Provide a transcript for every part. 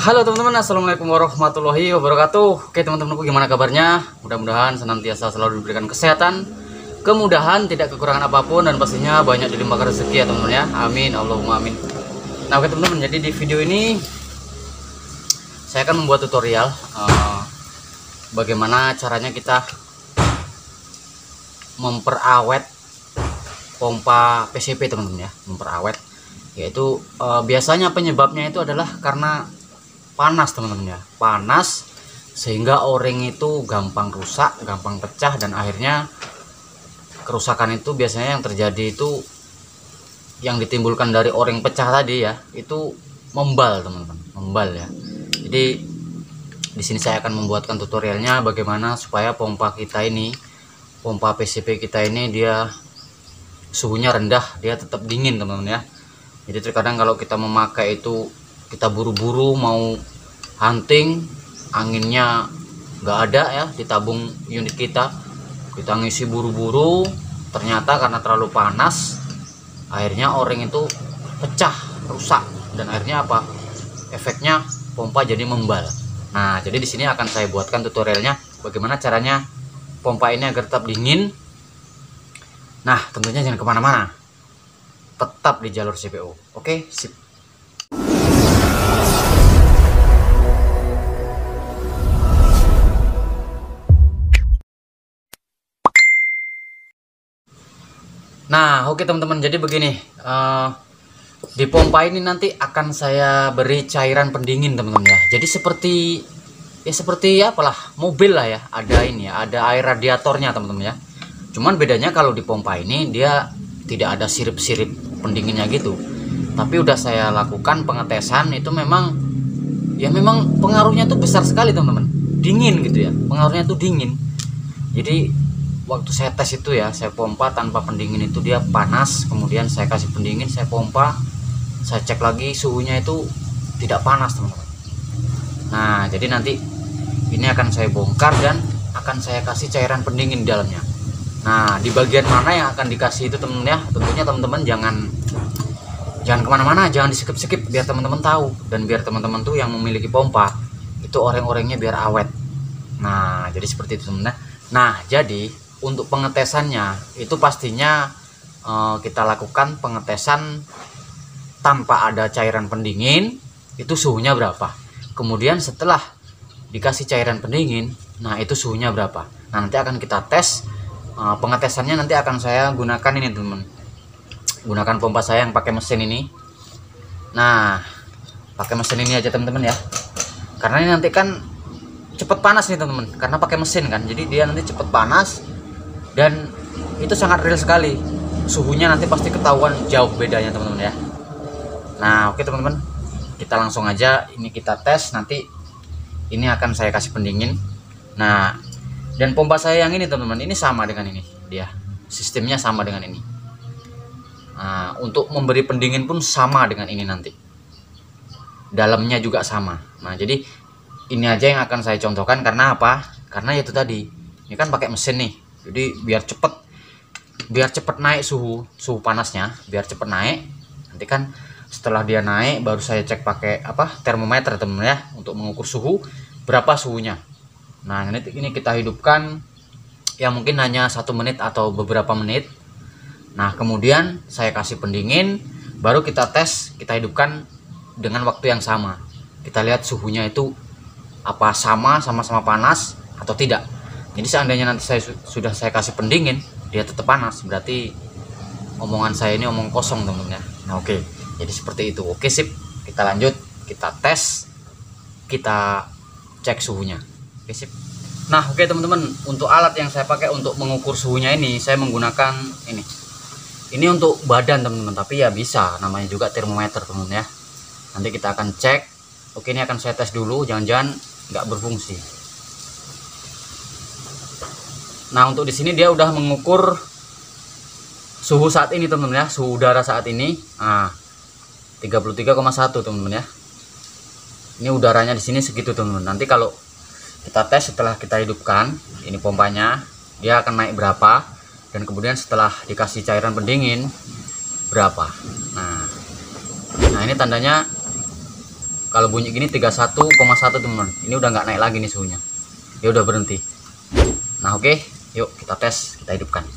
Halo teman-teman, assalamualaikum warahmatullahi wabarakatuh. Oke teman-temanku, gimana kabarnya? Mudah-mudahan senantiasa selalu diberikan kesehatan, kemudahan, tidak kekurangan apapun, dan pastinya banyak dilimpahkan rezeki ya teman-teman ya. Amin, Allahumma amin. Nah oke teman-teman, jadi di video ini saya akan membuat tutorial bagaimana caranya kita memperawet pompa PCP teman-teman ya. Memperawet, yaitu biasanya penyebabnya itu adalah karena panas teman-teman ya, panas sehingga o-ring itu gampang rusak, gampang pecah, dan akhirnya kerusakan itu biasanya yang terjadi itu yang ditimbulkan dari o-ring pecah tadi ya, itu membal teman-teman, membal ya. Jadi di sini saya akan membuatkan tutorialnya bagaimana supaya pompa kita ini, pompa PCP kita ini dia suhunya rendah, dia tetap dingin teman-teman ya. Jadi terkadang kalau kita memakai itu, kita buru-buru mau hunting, anginnya nggak ada ya di tabung unit kita ngisi buru-buru, ternyata karena terlalu panas akhirnya o-ring itu pecah, rusak, dan akhirnya apa, efeknya pompa jadi membal. Nah jadi di sini akan saya buatkan tutorialnya bagaimana caranya pompa ini agar tetap dingin. Nah tentunya jangan kemana-mana, tetap di jalur CPO. Oke, sip. Nah oke teman-teman, jadi begini, di pompa ini nanti akan saya beri cairan pendingin teman-teman ya. Jadi seperti apalah mobil lah ya, ada ini ya, ada air radiatornya teman-teman ya. Cuman bedanya kalau di pompa ini dia tidak ada sirip-sirip pendinginnya gitu, tapi udah saya lakukan pengetesan, itu memang pengaruhnya tuh besar sekali teman-teman, dingin gitu ya, pengaruhnya tuh dingin. Jadi waktu saya tes itu ya, saya pompa tanpa pendingin itu dia panas, kemudian saya kasih pendingin, saya pompa, saya cek lagi suhunya itu tidak panas teman-teman. Nah jadi nanti ini akan saya bongkar dan akan saya kasih cairan pendingin di dalamnya. Nah di bagian mana yang akan dikasih itu teman-teman ya, tentunya teman-teman jangan kemana-mana, jangan di skip biar teman-teman tahu, dan biar teman-teman tuh yang memiliki pompa itu oreng-orengnya biar awet. Nah jadi seperti itu teman-teman. Nah jadi untuk pengetesannya itu pastinya kita lakukan pengetesan tanpa ada cairan pendingin, itu suhunya berapa. Kemudian setelah dikasih cairan pendingin, nah itu suhunya berapa. Nah nanti akan kita tes, pengetesannya nanti akan saya gunakan ini teman-teman, gunakan pompa saya yang pakai mesin ini. Nah pakai mesin ini aja teman-teman ya, karena ini nanti kan cepet panas nih teman-teman, karena pakai mesin kan, jadi dia nanti cepet panas dan itu sangat real sekali. Suhunya nanti pasti ketahuan jauh bedanya teman-teman ya. Nah oke teman-teman, kita langsung aja ini kita tes. Nanti ini akan saya kasih pendingin. Nah dan pompa saya yang ini teman-teman, ini sama dengan ini, dia sistemnya sama dengan ini. Nah untuk memberi pendingin pun sama dengan ini, nanti dalamnya juga sama. Nah jadi ini aja yang akan saya contohkan. Karena apa? Karena itu tadi, ini kan pakai mesin nih, jadi biar cepet naik suhu panasnya, biar cepet naik. Nanti kan setelah dia naik baru saya cek pakai termometer teman-teman ya, untuk mengukur suhu berapa suhunya. Nah ini kita hidupkan ya, mungkin hanya 1 menit atau beberapa menit. Nah kemudian saya kasih pendingin, baru kita tes, kita hidupkan dengan waktu yang sama. Kita lihat suhunya itu apa sama-sama panas atau tidak. Jadi seandainya nanti sudah saya kasih pendingin dia tetap panas, berarti omongan saya ini omong kosong teman-teman ya. Nah oke, jadi seperti itu. Oke sip, kita lanjut, kita tes, kita cek suhunya. Oke sip. Nah oke teman-teman, untuk alat yang saya pakai untuk mengukur suhunya ini, saya menggunakan ini untuk badan teman-teman, tapi ya bisa namanya juga termometer teman-teman ya. Nanti kita akan cek. Oke, ini akan saya tes dulu, jangan-jangan nggak berfungsi. Nah untuk di sini dia udah mengukur suhu saat ini teman-teman ya, suhu udara saat ini 33,1 teman-teman ya. Ini udaranya di sini segitu teman-teman. Nanti kalau kita tes setelah kita hidupkan ini pompanya, dia akan naik berapa, dan kemudian setelah dikasih cairan pendingin berapa. Nah ini tandanya Kalau bunyi gini 31,1 teman-teman. Ini udah nggak naik lagi nih suhunya. Ya udah berhenti. Nah, oke, yuk kita tes, kita hidupkan.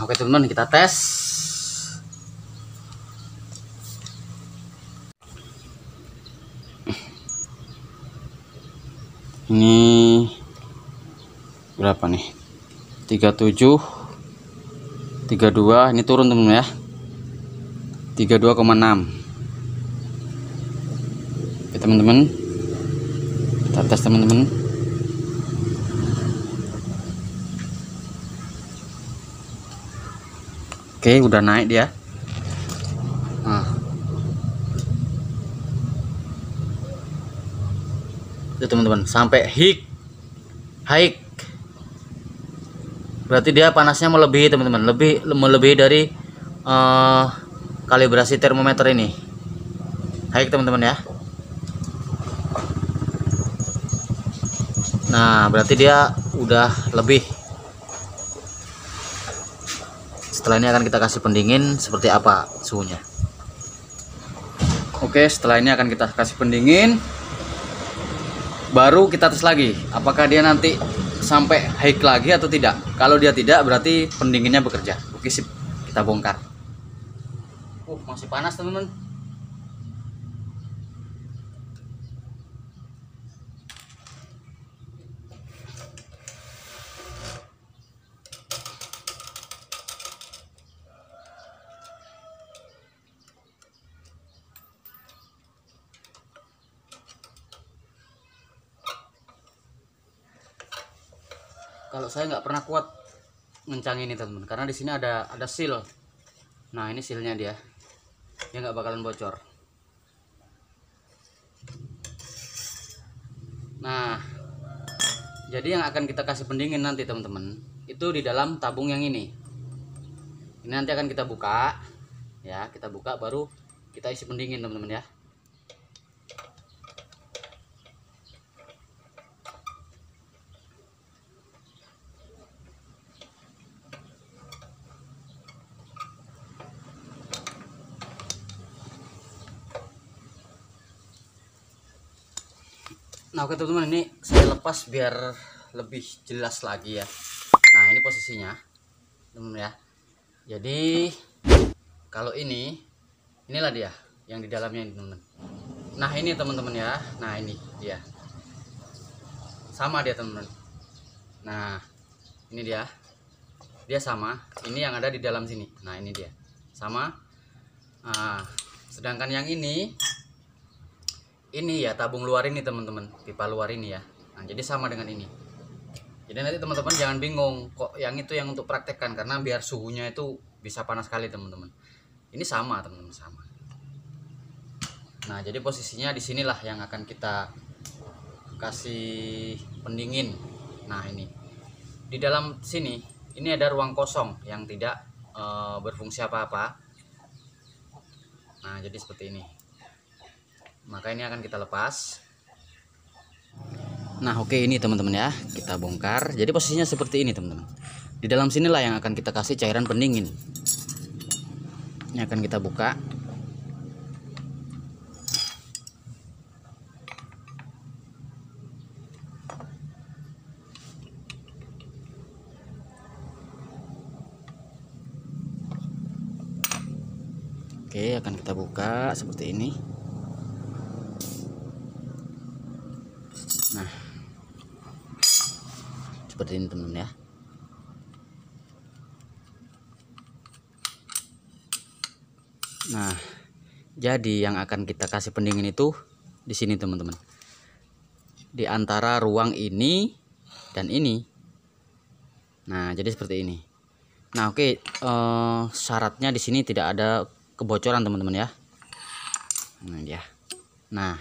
Oke teman-teman, kita tes. Ini berapa nih? 37, 32. Ini turun teman-teman ya. 32,6. Oke teman-teman, kita tes teman-teman. Oke, udah naik dia. Nah, itu teman-teman, sampai high. Berarti dia panasnya melebihi teman-teman, melebihi dari kalibrasi termometer ini. High teman-teman ya. Nah, berarti dia udah lebih. Setelah ini akan kita kasih pendingin seperti apa suhunya. Oke, setelah ini akan kita kasih pendingin. Baru kita tes lagi apakah dia nanti sampai high lagi atau tidak. Kalau dia tidak, berarti pendinginnya bekerja. Oke, sip. Kita bongkar. Masih panas teman-teman. Kalau saya nggak pernah kuat ngencang ini teman-teman, karena di sini ada seal. Nah, ini sealnya dia nggak bakalan bocor. Nah, jadi yang akan kita kasih pendingin nanti teman-teman itu di dalam tabung yang ini. Ini nanti akan kita buka ya, kita buka baru kita isi pendingin teman-teman ya. Nah, oke teman-teman, ini saya lepas biar lebih jelas lagi ya. Nah ini posisinya teman-teman ya. Jadi kalau inilah dia yang di dalamnya ini teman-teman. Nah ini teman-teman ya. Nah ini dia, sama dia teman-teman. Nah ini dia sama. Ini yang ada di dalam sini. Nah ini dia sama. Nah, sedangkan yang ini ya tabung luar ini teman-teman, pipa luar ini ya. Nah jadi sama dengan ini. Jadi nanti teman-teman jangan bingung kok yang itu yang untuk praktekkan, karena biar suhunya itu bisa panas sekali teman-teman. Ini sama teman-teman, sama. Nah jadi posisinya di sinilah yang akan kita kasih pendingin. Nah ini di dalam sini ini ada ruang kosong yang tidak berfungsi apa-apa. Nah jadi seperti ini. Maka ini akan kita lepas. Nah oke, ini teman-teman ya, kita bongkar. Jadi posisinya seperti ini teman-teman. Di dalam sinilah yang akan kita kasih cairan pendingin. Ini akan kita buka. Oke, akan kita buka seperti ini. Nah seperti ini teman-teman ya. Nah jadi yang akan kita kasih pendingin itu di sini teman-teman, di antara ruang ini dan ini. Nah jadi seperti ini. Nah oke, syaratnya di sini tidak ada kebocoran teman-teman ya. Nah dia. Nah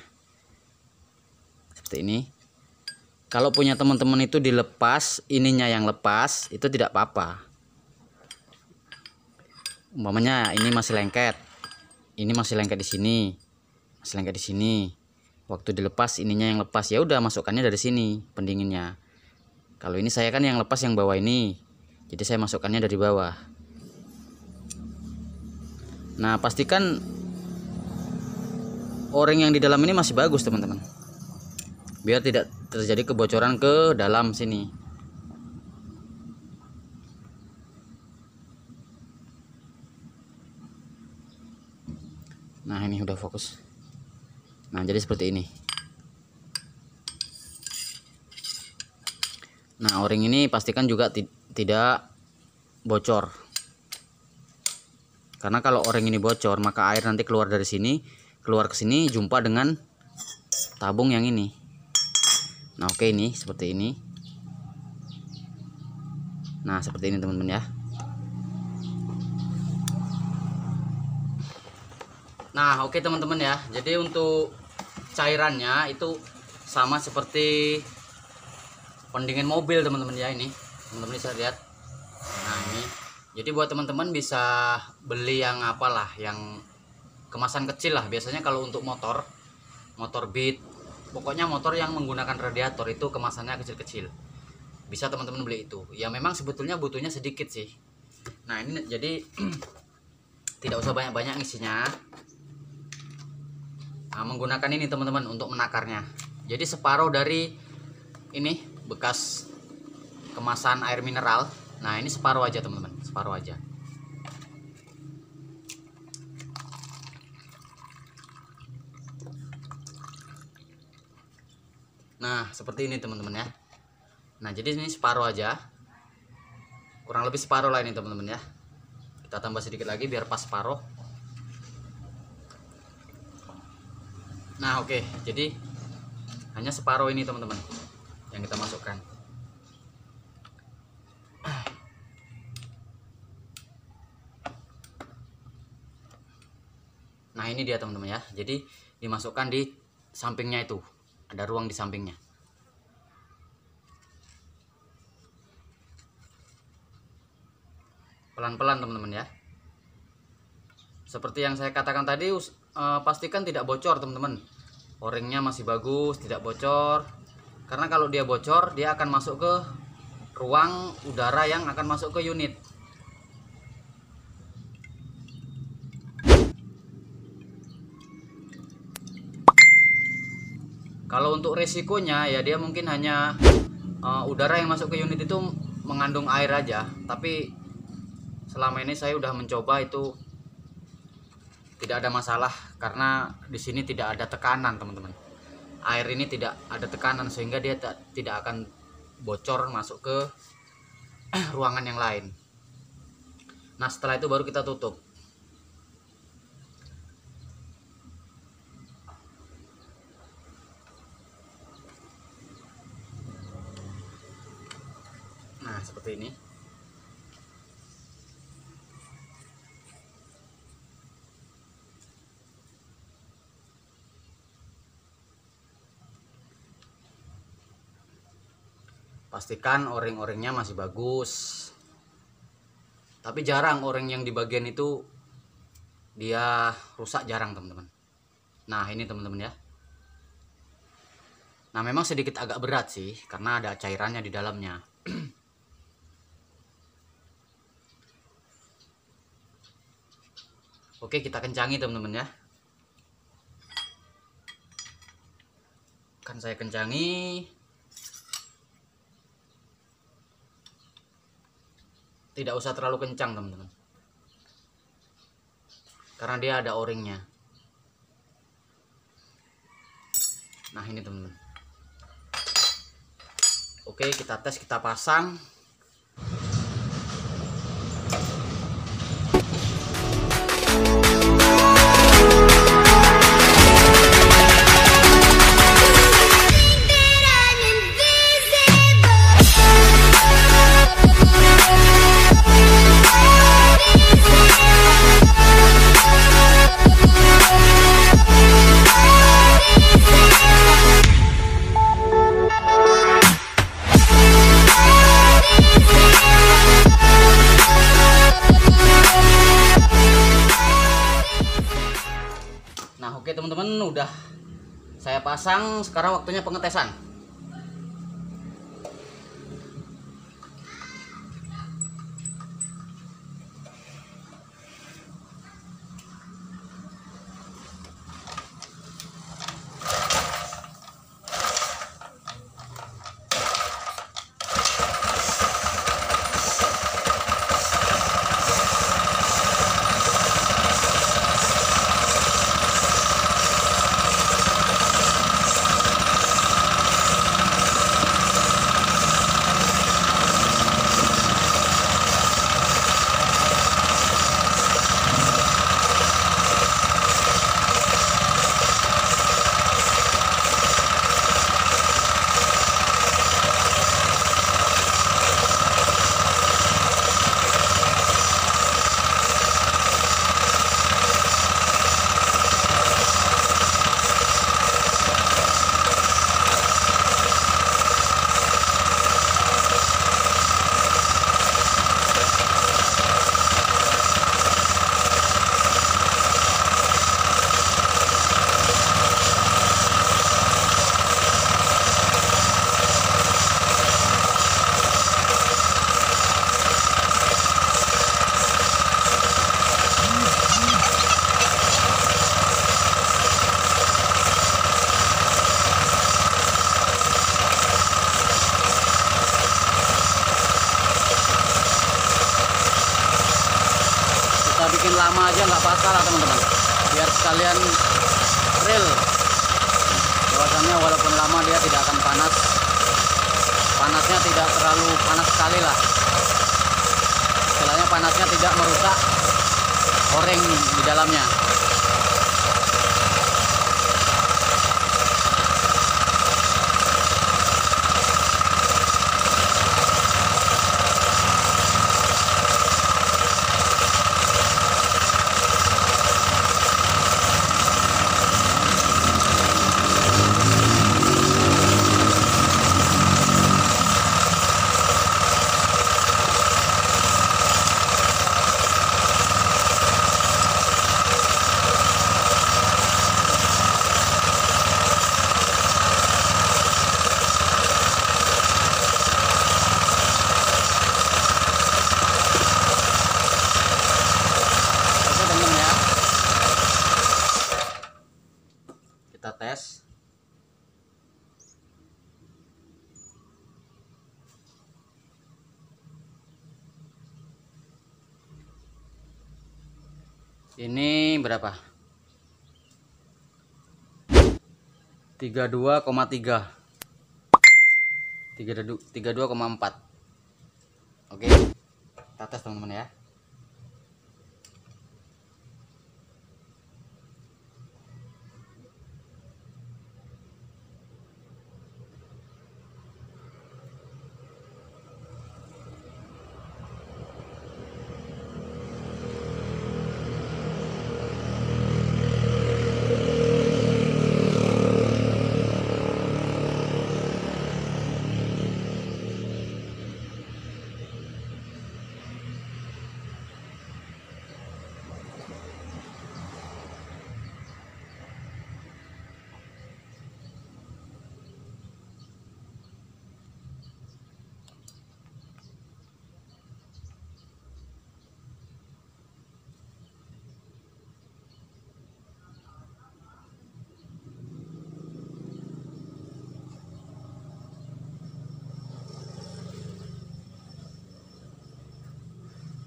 seperti ini. Kalau punya teman-teman itu dilepas, ininya yang lepas, itu tidak apa-apa. Umpamanya ini masih lengket, ini masih lengket di sini, masih lengket di sini. Waktu dilepas ininya yang lepas, ya udah masukkannya dari sini pendinginnya. Kalau ini saya kan yang lepas yang bawah ini, jadi saya masukkannya dari bawah. Nah pastikan o-ring yang di dalam ini masih bagus teman-teman, biar tidak terjadi kebocoran ke dalam sini. Nah ini udah fokus. Nah jadi seperti ini. Nah o-ring ini pastikan juga tidak bocor, karena kalau o-ring ini bocor maka air nanti keluar dari sini, keluar ke sini, jumpa dengan tabung yang ini. Nah oke, ini seperti ini. Nah seperti ini teman-teman ya. Nah oke teman-teman ya, jadi untuk cairannya itu sama seperti pendingin mobil teman-teman ya. Ini teman-teman bisa lihat. Nah ini jadi buat teman-teman bisa beli yang apalah, yang kemasan kecil lah. Biasanya kalau untuk motor Beat, pokoknya motor yang menggunakan radiator itu kemasannya kecil-kecil, bisa teman-teman beli itu. Ya memang sebetulnya butuhnya sedikit sih. Nah ini jadi tidak usah banyak-banyak isinya. Nah, menggunakan ini teman-teman untuk menakarnya. Jadi separuh dari ini bekas kemasan air mineral. Nah ini separuh aja teman-teman, separuh aja. Nah seperti ini teman-teman ya. Nah jadi ini separuh aja, kurang lebih separuh lah ini teman-teman ya. Kita tambah sedikit lagi biar pas separuh. Nah oke, jadi hanya separuh ini teman-teman yang kita masukkan. Nah ini dia teman-teman ya, jadi dimasukkan di sampingnya itu, ada ruang di sampingnya. Pelan-pelan teman-teman ya. Seperti yang saya katakan tadi, pastikan tidak bocor teman-teman. O-ringnya masih bagus, tidak bocor. Karena kalau dia bocor, dia akan masuk ke ruang udara yang akan masuk ke unit. Kalau untuk resikonya ya dia mungkin hanya udara yang masuk ke unit itu mengandung air aja, tapi selama ini saya udah mencoba itu tidak ada masalah karena di sini tidak ada tekanan teman-teman. Air ini tidak ada tekanan sehingga dia tidak akan bocor masuk ke ruangan yang lain. Nah setelah itu baru kita tutup. Nah seperti ini. Pastikan o-ring-o-ringnya masih bagus. Tapi jarang o-ring yang di bagian itu dia rusak, jarang teman-teman. Nah ini teman-teman ya. Nah memang sedikit agak berat sih karena ada cairannya di dalamnya. Oke, kita kencangi teman-teman ya. Kan saya kencangi. Tidak usah terlalu kencang teman-teman, karena dia ada o-ringnya. Nah ini teman-teman. Oke, kita tes, kita pasang. Nah oke teman-teman, udah saya pasang. Sekarang waktunya pengetesan. Kita bikin lama aja nggak apa-apa teman-teman, biar sekalian real. Bahwasannya walaupun lama dia tidak akan panas, panasnya tidak terlalu panas sekali lah. Istilahnya panasnya tidak merusak o-ring di dalamnya. Ini berapa? 32,3. 32,4. Oke. Kita tes teman-teman ya.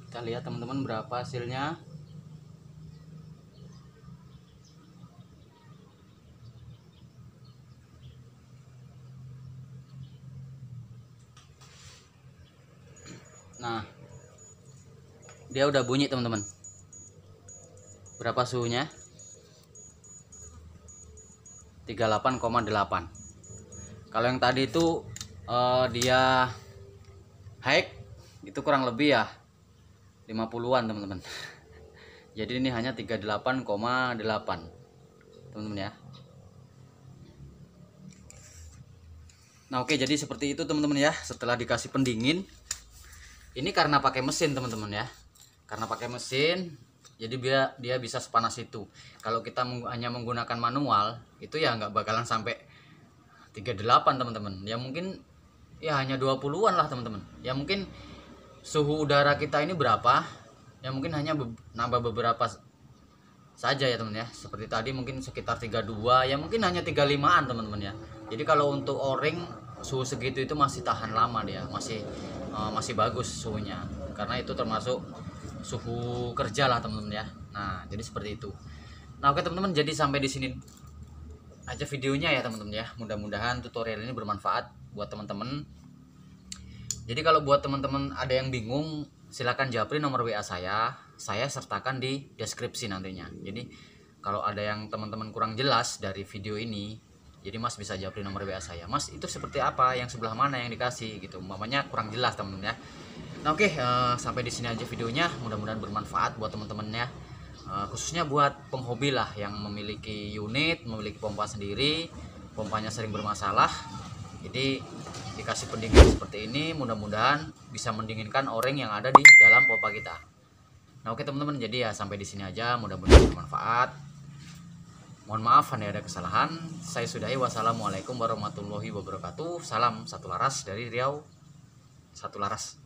Kita lihat teman-teman berapa hasilnya. Nah, dia udah bunyi teman-teman. Berapa suhunya? 38,8. Kalau yang tadi itu dia high itu kurang lebih ya 50-an teman-teman. Jadi ini hanya 38,8 teman-teman ya. Nah oke, jadi seperti itu teman-teman ya. Setelah dikasih pendingin, ini karena pakai mesin teman-teman ya. Karena pakai mesin, jadi dia bisa sepanas itu. Kalau kita hanya menggunakan manual, itu ya nggak bakalan sampai 38 teman-teman. Ya mungkin ya hanya 20-an lah teman-teman. Ya mungkin suhu udara kita ini berapa? Ya mungkin hanya nambah beberapa saja ya teman ya. Seperti tadi mungkin sekitar 32, ya mungkin hanya 35-an teman-teman ya. Jadi kalau untuk O-ring suhu segitu itu masih tahan lama dia, masih bagus suhunya. Karena itu termasuk suhu kerja lah teman-teman ya. Nah, jadi seperti itu. Nah, oke teman-teman, jadi sampai di sini aja videonya ya teman-teman ya. Mudah-mudahan tutorial ini bermanfaat buat teman-teman. Jadi kalau buat teman-teman ada yang bingung, silakan japri nomor WA saya sertakan di deskripsi nantinya. Jadi kalau ada yang teman-teman kurang jelas dari video ini, jadi Mas bisa japri nomor WA saya. Mas, itu seperti apa, yang sebelah mana yang dikasih gitu. Umpamanya kurang jelas teman-teman ya. Nah oke, sampai di sini aja videonya. Mudah-mudahan bermanfaat buat teman-teman ya. Khususnya buat penghobi lah yang memiliki unit, memiliki pompa sendiri, pompanya sering bermasalah. Jadi dikasih pendingin seperti ini, mudah-mudahan bisa mendinginkan O-ring yang ada di dalam pompa kita. Nah oke teman-teman, jadi ya sampai di sini aja. Mudah-mudahan bermanfaat. Mohon maaf ada kesalahan. Saya sudahi. Wassalamualaikum warahmatullahi wabarakatuh. Salam satu laras dari Riau. Satu laras.